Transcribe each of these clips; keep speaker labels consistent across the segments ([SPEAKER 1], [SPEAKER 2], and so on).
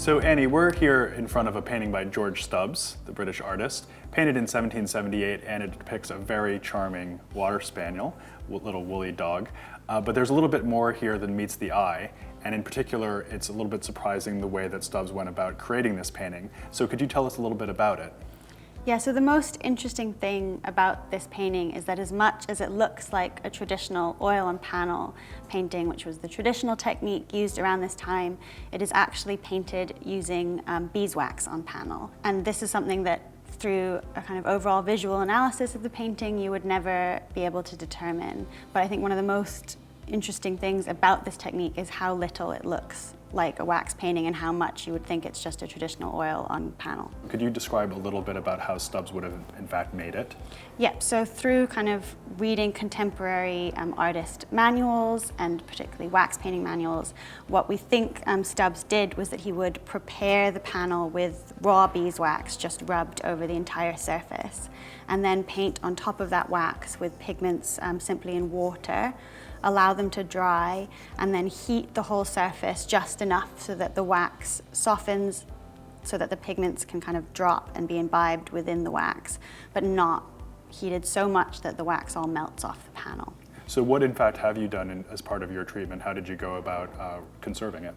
[SPEAKER 1] So Annie, we're here in front of a painting by George Stubbs, the British artist, painted in 1778, and it depicts a very charming water spaniel, little woolly dog. But there's a little bit more here than meets the eye, and in particular, it's a little bit surprising the way that Stubbs went about creating this painting. So could you tell us a little bit about it?
[SPEAKER 2] Yeah, so the most interesting thing about this painting is that as much as it looks like a traditional oil on panel painting, which was the traditional technique used around this time, it is actually painted using beeswax on panel. And this is something that through a kind of overall visual analysis of the painting, you would never be able to determine. But I think one of the most interesting things about this technique is how little it looks like a wax painting and how much you would think it's just a traditional oil on panel.
[SPEAKER 1] Could you describe a little bit about how Stubbs would have in fact made it?
[SPEAKER 2] Yep, so through kind of reading contemporary artist manuals and particularly wax painting manuals, what we think Stubbs did was that he would prepare the panel with raw beeswax just rubbed over the entire surface and then paint on top of that wax with pigments simply in water, allow them to dry, and then heat the whole surface just enough so that the wax softens so that the pigments can kind of drop and be imbibed within the wax, but not heated so much that the wax all melts off the panel.
[SPEAKER 1] So what in fact have you done as part of your treatment? How did you go about conserving it?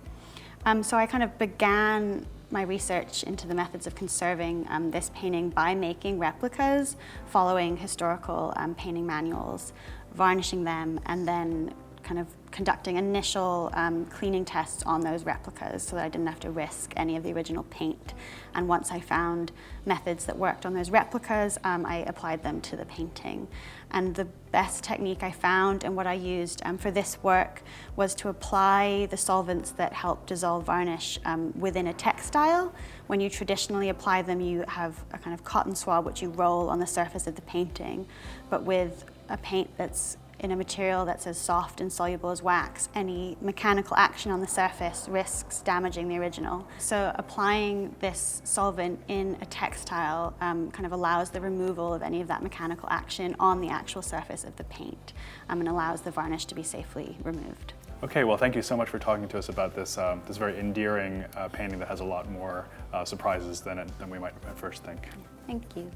[SPEAKER 2] So I kind of began my research into the methods of conserving this painting by making replicas, following historical painting manuals, varnishing them, and then kind of conducting initial cleaning tests on those replicas so that I didn't have to risk any of the original paint. And once I found methods that worked on those replicas, I applied them to the painting. And the best technique I found and what I used for this work was to apply the solvents that help dissolve varnish within a textile. When you traditionally apply them, you have a kind of cotton swab which you roll on the surface of the painting. But with a paint that's in a material that's as soft and soluble as wax, any mechanical action on the surface risks damaging the original. So applying this solvent in a textile kind of allows the removal of any of that mechanical action on the actual surface of the paint and allows the varnish to be safely removed.
[SPEAKER 1] Okay, well thank you so much for talking to us about this, this very endearing painting that has a lot more surprises than we might at first think.
[SPEAKER 2] Thank you.